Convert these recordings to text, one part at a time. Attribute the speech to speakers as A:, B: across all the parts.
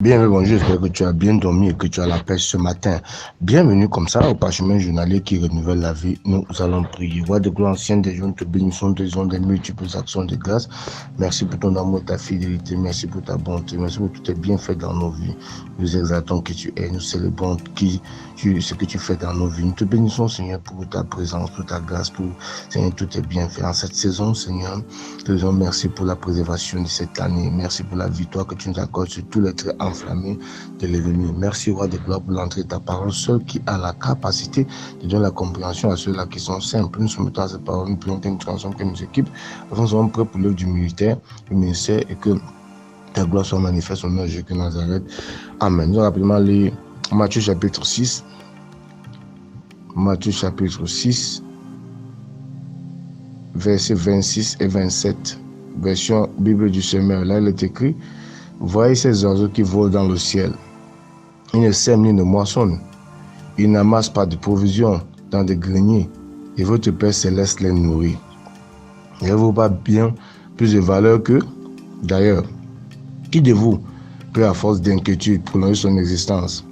A: Bienvenue, bonjour, j'espère que tu as bien dormi et que tu as la paix ce matin. Bienvenue comme ça au parchemin journalier qui renouvelle la vie. Nous allons prier. Roi de gloire, ancien des jours, te bénissons, te disons des multiples actions de grâce. Merci pour ton amour, ta fidélité, merci pour ta bonté, merci pour tous tes bienfaits dans nos vies. Nous exaltons qui tu es, nous célébrons ce que tu fais dans nos vies. Nous te bénissons, Seigneur, pour ta présence, pour ta grâce, pour, Seigneur, tous tes bienfaits. En cette saison, Seigneur, te disons merci pour la préservation de cette année. Merci pour la victoire que tu nous accordes sur tous les traits enflammés de l'ennemi. Merci, Roi de gloire, pour l'entrée de ta parole, seul qui a la capacité de donner la compréhension à ceux-là qui sont simples. Nous soumettons à cette parole, nous prions que nous transformons, que nous équipe, afin que nous soyons prêts pour l'œuvre du ministère et que ta gloire soit manifeste au nom de Jésus de Nazareth. Amen. Nous allons rapidement lire Matthieu chapitre 6. Matthieu chapitre 6, versets 26 et 27. Version Bible du Semeur. Là, il est écrit: voyez ces oiseaux qui volent dans le ciel. Ils ne sèment ni ne moissonnent. Ils n'amassent pas de provisions dans des greniers. Et votre Père céleste les nourrit. N'avez-vous pas bien plus de valeur qu'eux? D'ailleurs, qui de vous peut, à force d'inquiétude, prolonger son existence?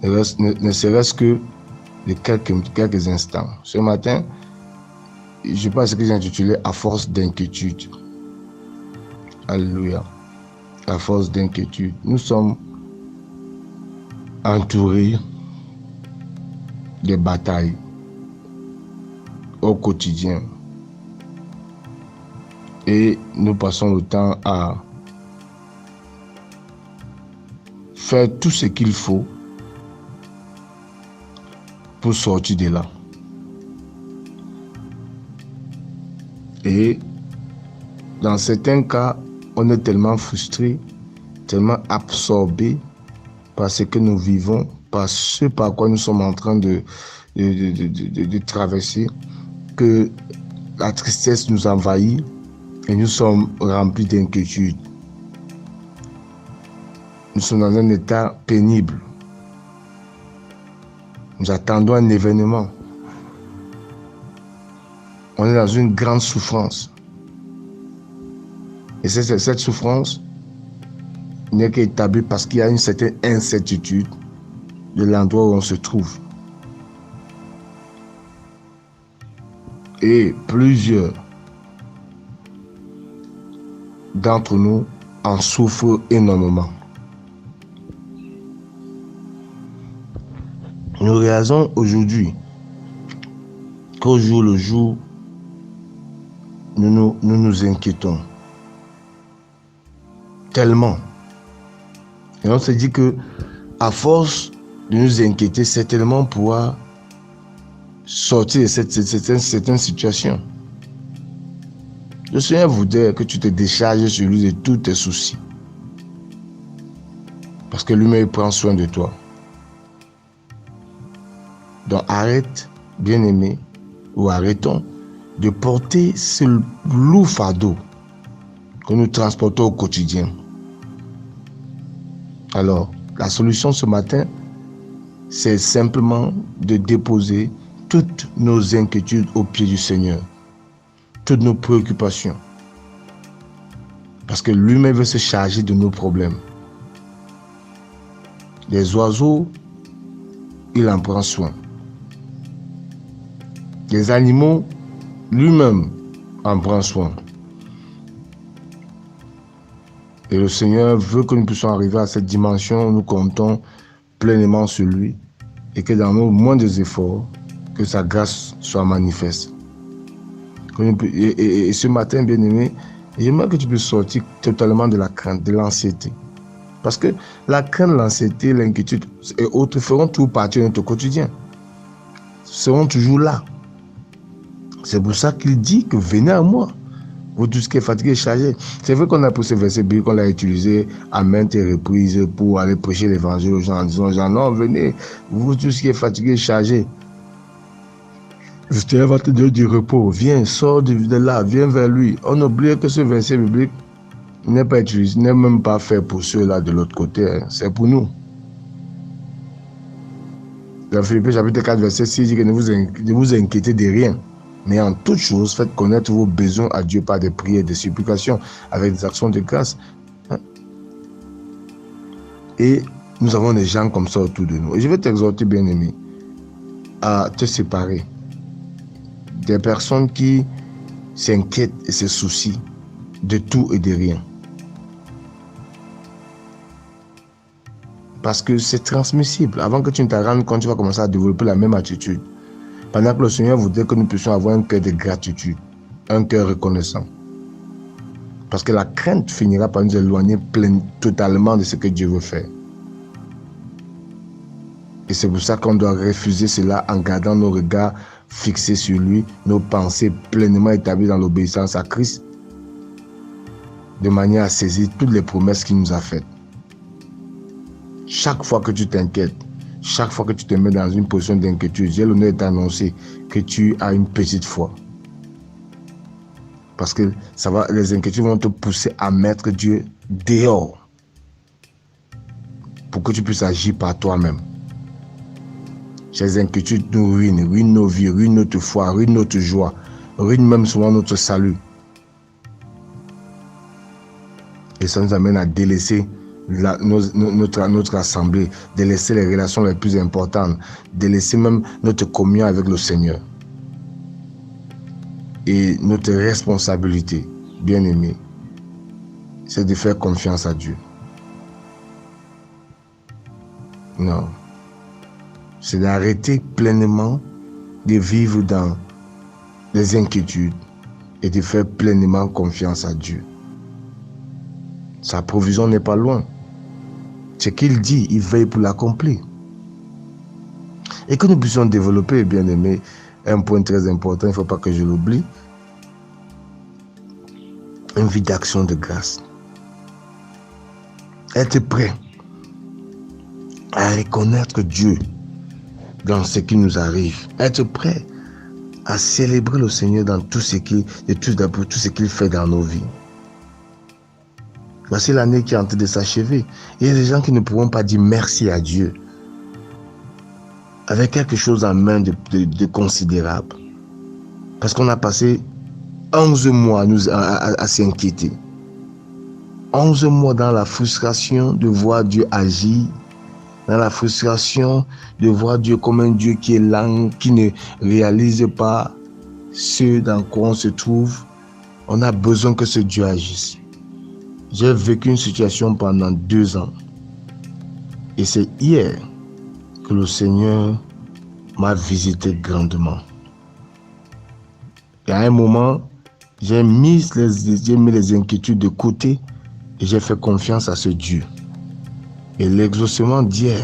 A: Ne serait-ce que de quelques instants. Ce matin, je pense que j'ai intitulé « À force d'inquiétude ». Alléluia. À force d'inquiétude. Nous sommes entourés de batailles au quotidien. Et nous passons le temps à faire tout ce qu'il faut pour sortir de là. Et dans certains cas, on est tellement frustré, tellement absorbé par ce que nous vivons, par ce par quoi nous sommes en train de traverser, que la tristesse nous envahit et nous sommes remplis d'inquiétude. Nous sommes dans un état pénible. Nous attendons un événement. On est dans une grande souffrance. Et cette souffrance n'est qu'établie parce qu'il y a une certaine incertitude de l'endroit où on se trouve. Et plusieurs d'entre nous en souffrent énormément. Nous réalisons aujourd'hui qu'au jour le jour, nous nous inquiétons tellement. Et on se dit que à force de nous inquiéter, certainement pouvoir sortir de certaines situations. Le Seigneur voudrait que tu te décharges sur lui de tous tes soucis. Parce que lui-même prend soin de toi. Donc arrête, bien-aimé, ou arrêtons de porter ce lourd fardeau que nous transportons au quotidien. Alors, la solution ce matin, c'est simplement de déposer toutes nos inquiétudes aux pieds du Seigneur, toutes nos préoccupations, parce que lui-même veut se charger de nos problèmes. Les oiseaux, il en prend soin. Les animaux, lui-même en prend soin. Et le Seigneur veut que nous puissions arriver à cette dimension où nous comptons pleinement sur lui et que dans nos moindres efforts, que sa grâce soit manifeste. Et ce matin, bien-aimé, j'aimerais que tu puisses sortir totalement de la crainte, de l'anxiété. Parce que la crainte, l'anxiété, l'inquiétude et autres feront tout partie de notre quotidien. Seront toujours là. C'est pour ça qu'il dit que venez à moi. Vous tous qui êtes fatigués et chargés. C'est vrai qu'on a pris ce verset biblique, qu'on l'a utilisé à maintes reprises pour aller prêcher l'évangile aux gens en disant aux gens, non, venez, vous tous qui êtes fatigués et chargés. Le Seigneur va te donner du repos. Viens, sors de là, viens vers lui. On oublie que ce verset biblique n'est pas utilisé, n'est même pas fait pour ceux-là de l'autre côté. Hein. C'est pour nous. Dans Philippiens chapitre 4, verset 6, il dit que ne vous inquiétez de rien. Mais en toute chose, faites connaître vos besoins à Dieu par des prières, des supplications, avec des actions de grâce. Et nous avons des gens comme ça autour de nous. Et je vais t'exhorter, bien-aimé, à te séparer des personnes qui s'inquiètent et se soucient de tout et de rien. Parce que c'est transmissible. Avant que tu ne te rendes compte, tu vas commencer à développer la même attitude. Pendant que le Seigneur voudrait que nous puissions avoir un cœur de gratitude, un cœur reconnaissant. Parce que la crainte finira par nous éloigner totalement de ce que Dieu veut faire. Et c'est pour ça qu'on doit refuser cela en gardant nos regards fixés sur lui, nos pensées pleinement établies dans l'obéissance à Christ, de manière à saisir toutes les promesses qu'il nous a faites. Chaque fois que tu t'inquiètes, chaque fois que tu te mets dans une position d'inquiétude, j'ai l'honneur de t'annoncer que tu as une petite foi. Parce que les inquiétudes vont te pousser à mettre Dieu dehors pour que tu puisses agir par toi-même. Ces inquiétudes nous ruinent nos vies, ruinent notre foi, ruinent notre joie, ruinent même souvent notre salut. Et ça nous amène à délaisser notre assemblée, délaisser les relations les plus importantes, délaisser même notre communion avec le Seigneur. Et notre responsabilité, bien aimé, c'est de faire confiance à Dieu. Non. C'est d'arrêter pleinement de vivre dans les inquiétudes et de faire pleinement confiance à Dieu. Sa provision n'est pas loin. Ce qu'il dit, il veille pour l'accomplir. Et que nous puissions développer, bien aimé, un point très important, il ne faut pas que je l'oublie, une vie d'action de grâce. Être prêt à reconnaître Dieu dans ce qui nous arrive. Être prêt à célébrer le Seigneur dans tout ce qu'il fait dans nos vies. Voici l'année qui est en train de s'achever. Il y a des gens qui ne pourront pas dire merci à Dieu avec quelque chose en main de considérable. Parce qu'on a passé 11 mois à s'inquiéter. 11 mois dans la frustration de voir Dieu agir, dans la frustration de voir Dieu comme un Dieu qui est lent, qui ne réalise pas ce dans quoi on se trouve. On a besoin que ce Dieu agisse. J'ai vécu une situation pendant 2 ans. Et c'est hier que le Seigneur m'a visité grandement. Et à un moment, j'ai mis les inquiétudes de côté et j'ai fait confiance à ce Dieu. Et l'exaucement d'hier,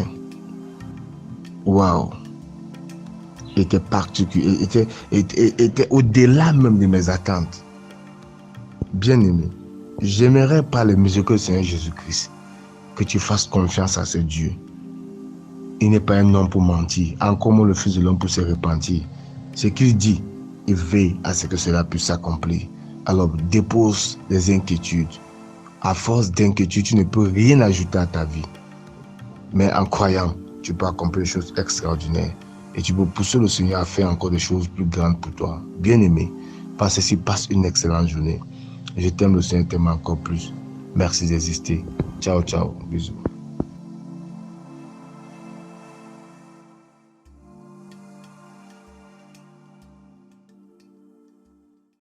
A: waouh, était particulier, était au-delà même de mes attentes. Bien aimé, j'aimerais par les mesures que le Seigneur Jésus-Christ, que tu fasses confiance à ce Dieu. Il n'est pas un homme pour mentir, encore moins le Fils de l'homme pour se repentir. Ce qu'il dit, il veille à ce que cela puisse s'accomplir. Alors dépose les inquiétudes. À force d'inquiétude, tu ne peux rien ajouter à ta vie. Mais en croyant, tu peux accomplir des choses extraordinaires. Et tu peux pousser le Seigneur à faire encore des choses plus grandes pour toi. Bien-aimé, passe une excellente journée. Je t'aime, le Seigneur t'aime encore plus. Merci d'exister. Ciao, ciao. Bisous.